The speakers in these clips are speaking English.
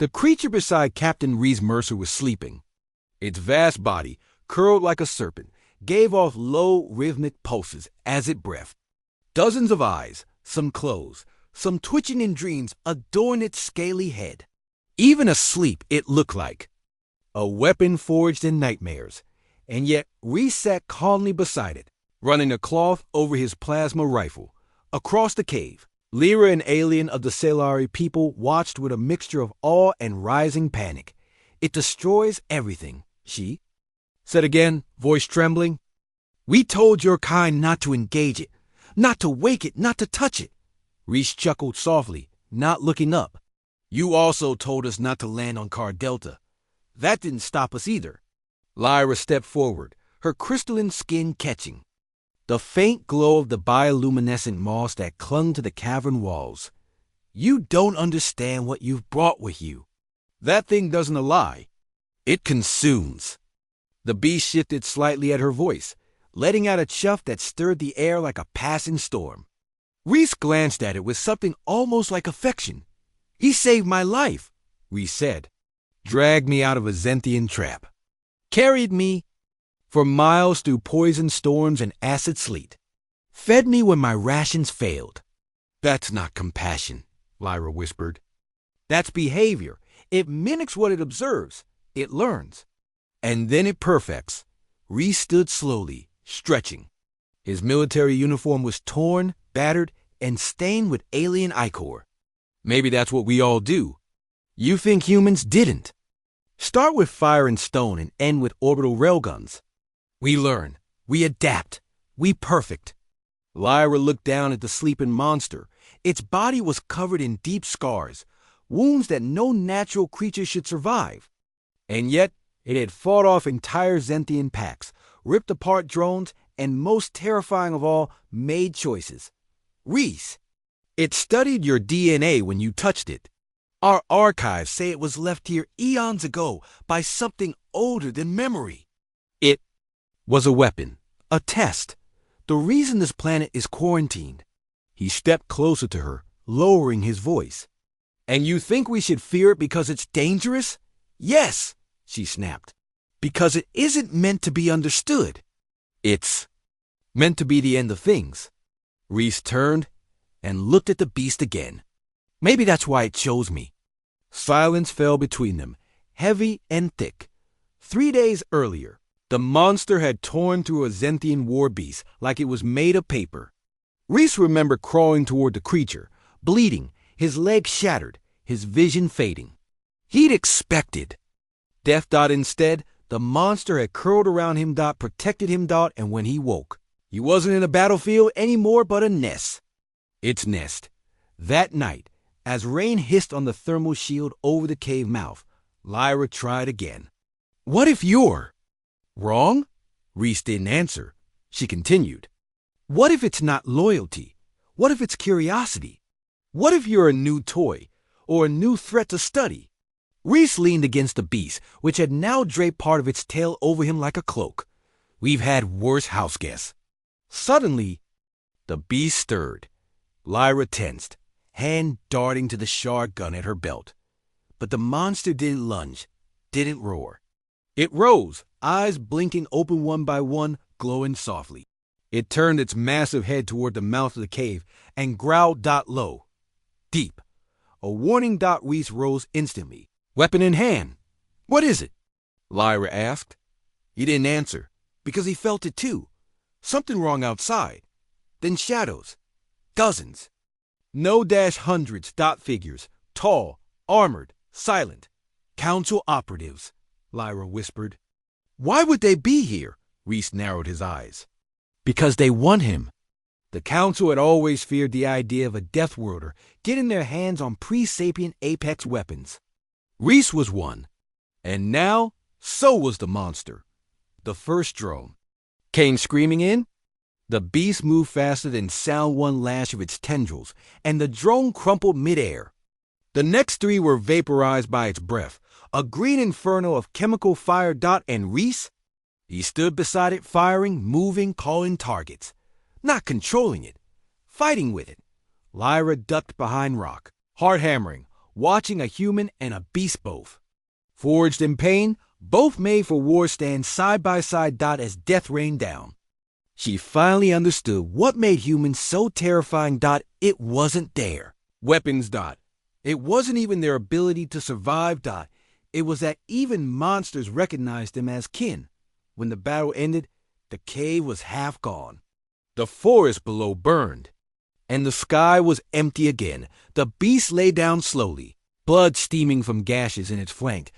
The creature beside Captain Reese Mercer was sleeping. Its vast body, curled like a serpent, gave off low, rhythmic pulses as it breathed. Dozens of eyes, some closed, some twitching in dreams, adorned its scaly head. Even asleep, it looked like a weapon forged in nightmares, and yet Reese sat calmly beside it, running a cloth over his plasma rifle. Across the cave, Lyra, an alien of the Salari people, watched with a mixture of awe and rising panic. "It destroys everything," she said again, voice trembling. "We told your kind not to engage it, not to wake it, not to touch it." Reese chuckled softly, not looking up. "You also told us not to land on Car Delta. That didn't stop us either." Lyra stepped forward, her crystalline skin catching the faint glow of the bioluminescent moss that clung to the cavern walls. "You don't understand what you've brought with you. That thing doesn't lie. It consumes." The beast shifted slightly at her voice, letting out a chuff that stirred the air like a passing storm. Reese glanced at it with something almost like affection. "He saved my life," Reese said. "Dragged me out of a Zenthian trap. Carried me for miles through poison storms and acid sleet. Fed me when my rations failed." "That's not compassion," Lyra whispered. "That's behavior. It mimics what it observes. It learns. And then it perfects." Reese stood slowly, stretching. His military uniform was torn, battered, and stained with alien ichor. "Maybe that's what we all do. You think humans didn't. Start with fire and stone and end with orbital railguns. We learn. We adapt. We perfect." Lyra looked down at the sleeping monster. Its body was covered in deep scars, wounds that no natural creature should survive. And yet, it had fought off entire Zenthian packs, ripped apart drones, and most terrifying of all, made choices. "Reese, it studied your DNA when you touched it. Our archives say it was left here eons ago by something older than memory. It was a weapon, a test, the reason this planet is quarantined." He stepped closer to her, lowering his voice. "And you think we should fear it because it's dangerous?" "Yes," she snapped. "Because it isn't meant to be understood. It's meant to be the end of things." Reese turned and looked at the beast again. "Maybe that's why it chose me." Silence fell between them, heavy and thick. 3 days earlier, the monster had torn through a Zenthian war beast like it was made of paper. Reese remembered crawling toward the creature, bleeding, his legs shattered, his vision fading. He'd expected death. Instead, the monster had curled around him. Protected him. And when he woke, he wasn't in a battlefield anymore but a nest. Its nest. That night, as rain hissed on the thermal shield over the cave mouth, Lyra tried again. "What if you're wrong?" Reese didn't answer. She continued. "What if it's not loyalty? What if it's curiosity? What if you're a new toy or a new threat to study?" Reese leaned against the beast, which had now draped part of its tail over him like a cloak. "We've had worse house guests." Suddenly, the beast stirred. Lyra tensed, hand darting to the shard gun at her belt. But the monster didn't lunge, didn't roar. It rose, eyes blinking open one by one, glowing softly. It turned its massive head toward the mouth of the cave and growled low, deep. A warning. Reese rose instantly, weapon in hand. "What is it?" Lyra asked. He didn't answer, because he felt it too. Something wrong outside. Then shadows. Dozens. No -hundreds. Figures. Tall, armored, silent. "Council operatives," Lyra whispered. "Why would they be here?" Reese narrowed his eyes. "Because they want him." The council had always feared the idea of a Death Worlder getting their hands on pre-sapient apex weapons. Reese was one. And now, so was the monster. The first drone came screaming in. The beast moved faster than sound one lash of its tendrils, and the drone crumpled midair. The next 3 were vaporized by its breath, a green inferno of chemical fire. And Reese? He stood beside it, firing, moving, calling targets. Not controlling it, fighting with it. Lyra ducked behind rock, heart hammering, watching a human and a beast both. Forged in pain, both made for war stand side by side. As death rained down. She finally understood what made humans so terrifying. It wasn't their weapons. It wasn't even their ability to survive. It was that even monsters recognized them as kin. When the battle ended, the cave was half gone. The forest below burned, and the sky was empty again. The beast lay down slowly, blood steaming from gashes in its flank.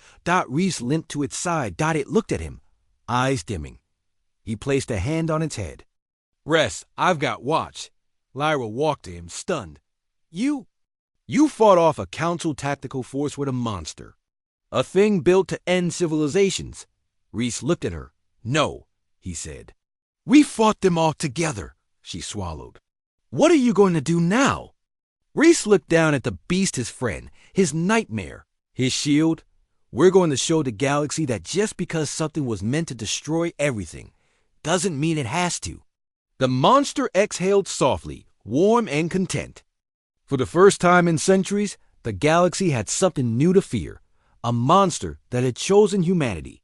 Reese limped to its side. It looked at him, eyes dimming. He placed a hand on its head. "Rest, I've got watch." Lyra walked to him, stunned. You fought off a council tactical force with a monster. A thing built to end civilizations. Reese looked at her. "No," he said. "We fought them all together," she swallowed. "What are you going to do now?" Reese looked down at the beast, his friend, his nightmare, his shield. "We're going to show the galaxy that just because something was meant to destroy everything doesn't mean it has to." The monster exhaled softly, warm and content. For the first time in centuries, the galaxy had something new to fear, a monster that had chosen humanity.